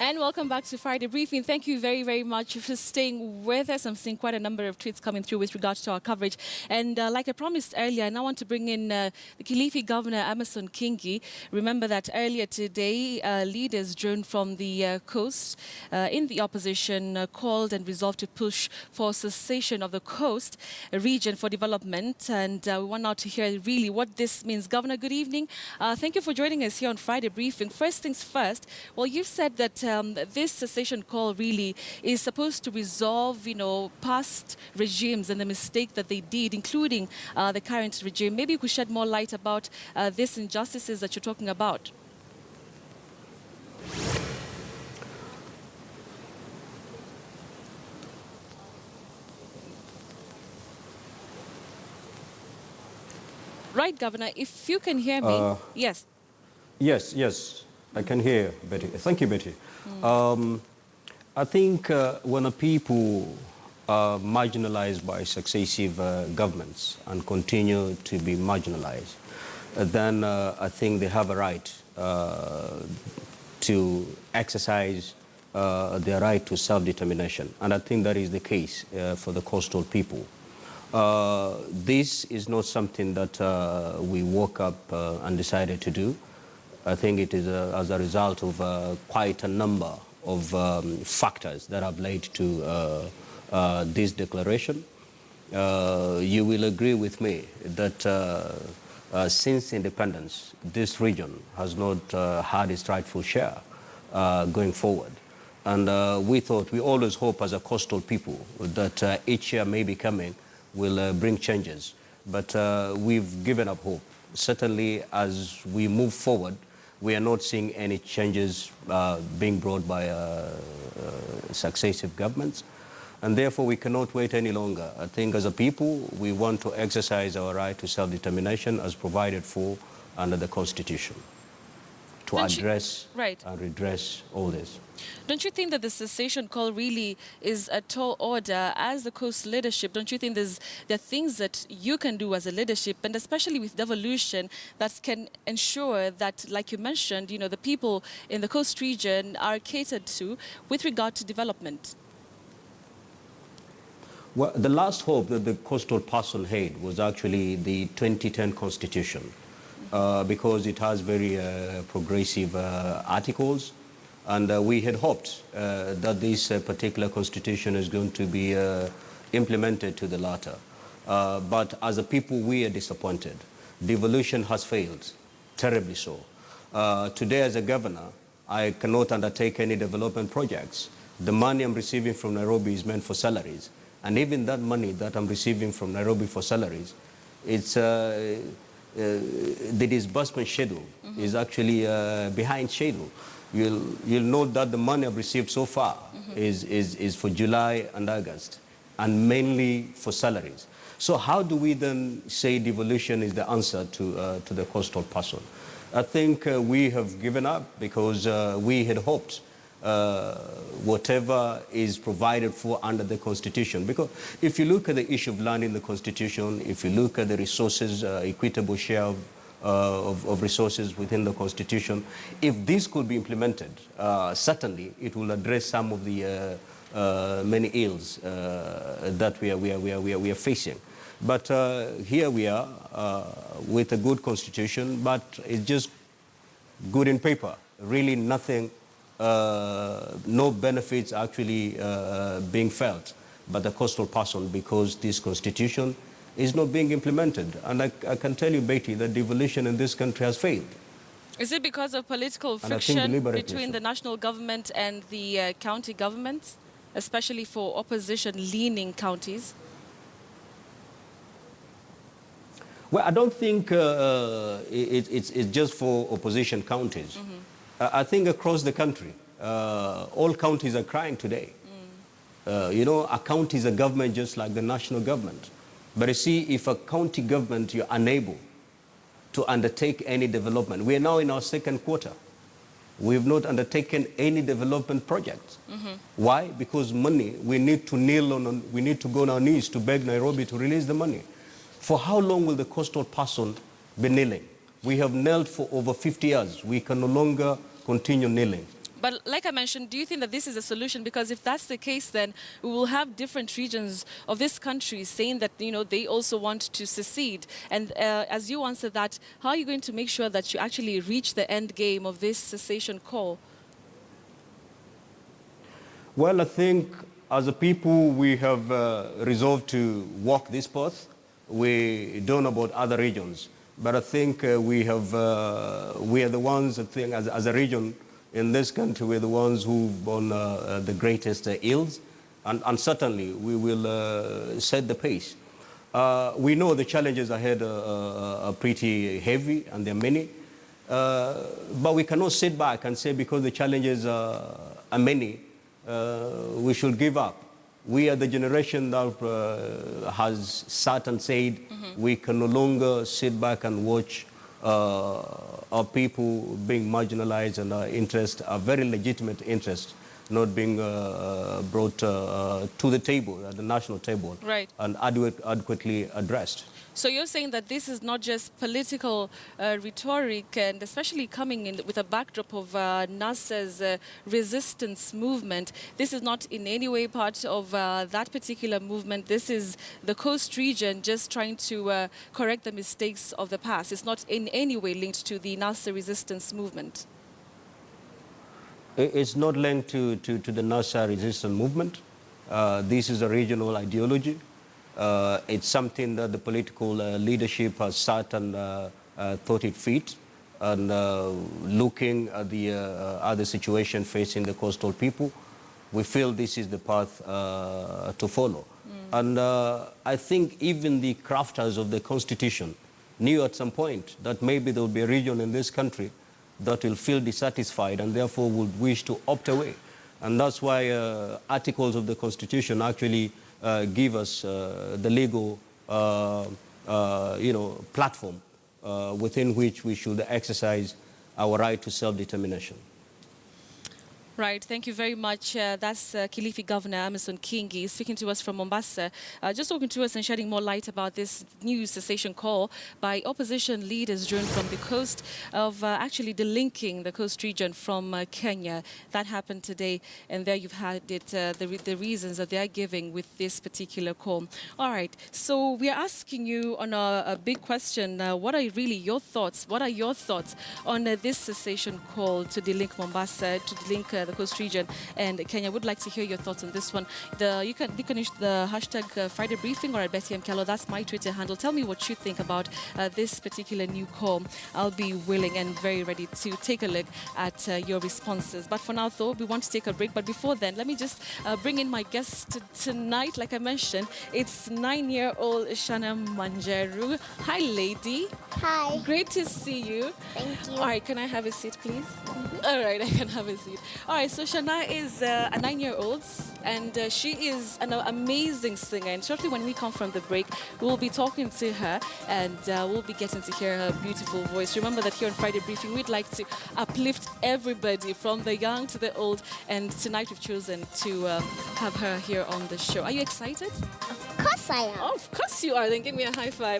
And welcome back to Friday Briefing. Thank you very, very much for staying with us. I'm seeing quite a number of tweets coming through with regards to our coverage. And like I promised earlier, I now want to bring in the Kilifi Governor, Amason Kingi. Remember that earlier today, leaders drawn from the coast in the opposition called and resolved to push for cessation of the coast region for development. And we want now to hear really what this means. Governor, good evening. Thank you for joining us here on Friday Briefing. First things first, well, you've said that this cessation call really is supposed to resolve, past regimes and the mistake that they did, including the current regime. Maybe you could shed more light about these injustices that you're talking about. Right, Governor, if you can hear me. Yes. Yes, I can hear, Betty. Thank you, Betty. I think when a people are marginalized by successive governments and continue to be marginalized, then I think they have a right to exercise their right to self-determination. And I think that is the case for the coastal people. This is not something that we woke up and decided to do. I think it is as a result of quite a number of factors that have led to this declaration. You will agree with me that since independence, this region has not had its rightful share going forward. And we always hope as a coastal people that each year maybe coming will bring changes. But we've given up hope. Certainly as we move forward, we are not seeing any changes being brought by successive governments. And therefore, we cannot wait any longer. I think as a people, we want to exercise our right to self-determination as provided for under the Constitution to address and redress all this. Don't you think that the cessation call really is a tall order as the coast leadership? Don't you think there are things that you can do as a leadership, and especially with devolution, that can ensure that, like you mentioned, the people in the coast region are catered to with regard to development? Well, the last hope that the coastal person had was actually the 2010 Constitution, because it has very progressive articles. And we had hoped that this particular constitution is going to be implemented to the latter. But as a people, we are disappointed. Devolution has failed, terribly so. Today, as a governor, I cannot undertake any development projects. The money I'm receiving from Nairobi is meant for salaries. And even that money that I'm receiving from Nairobi for salaries, it's the disbursement schedule is actually behind schedule. You'll note that the money I've received so far is for July and August, and mainly for salaries. So how do we then say devolution is the answer to the coastal person? I think we have given up because we had hoped whatever is provided for under the Constitution. Because if you look at the issue of land in the Constitution, if you look at the resources, equitable share of resources within the Constitution, if this could be implemented, certainly it will address some of the many ills that we are facing. But here we are with a good Constitution, but it's just good in paper. Really nothing, no benefits actually being felt by the coastal person because this Constitution is not being implemented. And I can tell you, Betty, that devolution in this country has failed. Is it because of political friction between the national government and the county governments, especially for opposition-leaning counties? Well, I don't think it's just for opposition counties. I think across the country, all counties are crying today. A county is a government just like the national government. But you see, if a county government, you're unable to undertake any development. We are now in our second quarter. We have not undertaken any development projects. Why? Because money, we need to go on our knees to beg Nairobi to release the money. For how long will the coastal person be kneeling? We have knelt for over 50 years. We can no longer continue kneeling. But like I mentioned, do you think that this is a solution? Because if that's the case, then we will have different regions of this country saying that, they also want to secede. And as you answer that, how are you going to make sure that you actually reach the end game of this secession call? Well, I think as a people, we have resolved to walk this path. We don't know about other regions, but I think we are the ones, I think, as a region in this country, we're the ones who've borne the greatest ills, and certainly we will set the pace. We know the challenges ahead are pretty heavy, and there are many, but we cannot sit back and say because the challenges are many, we should give up. We are the generation that has sat and said we can no longer sit back and watch our people being marginalized and our interests, our very legitimate interests, not being brought to the table, at the national table, Right. and adequately addressed. So you're saying that this is not just political rhetoric, and especially coming in with a backdrop of NASA's resistance movement. This is not in any way part of that particular movement. This is the coast region just trying to correct the mistakes of the past. It's not in any way linked to the NASA resistance movement. It's not linked to the NASA resistance movement. This is a regional ideology. It's something that the political leadership has sat and thought it fit, and looking at the situation facing the coastal people, we feel this is the path to follow. And I think even the crafters of the Constitution knew at some point that maybe there will be a region in this country that will feel dissatisfied and therefore would wish to opt away. And that's why articles of the Constitution actually give us the legal platform within which we should exercise our right to self-determination. Right, thank you very much. That's Kilifi Governor Amason Kingi speaking to us from Mombasa, just talking to us and shedding more light about this new cessation call by opposition leaders joined from the coast of actually delinking the coast region from Kenya. That happened today, and there you've had it, the reasons that they are giving with this particular call. All right, so we are asking you on a big question, what are really your thoughts? What are your thoughts on this cessation call to delink Mombasa, to delink the coast region and Kenya? Would like to hear your thoughts on this one. You can use the hashtag Friday Briefing or at Betty M. Kello. That's my Twitter handle. Tell me what you think about this particular new call. I'll be willing and very ready to take a look at your responses. But for now, though, we want to take a break. But before then, let me just bring in my guest tonight. Like I mentioned, it's 9-year-old Shana Manjeru. Hi, lady. Hi. Great to see you. Thank you. All right, can I have a seat, please? All right, I can have a seat. All right, so Shana is a 9-year-old, and she is an amazing singer. And shortly when we come from the break, we'll be talking to her, and we'll be getting to hear her beautiful voice. Remember that here on Friday Briefing, we'd like to uplift everybody from the young to the old, and tonight we've chosen to have her here on the show. Are you excited? Of course I am. Oh, of course you are. Then give me a high five.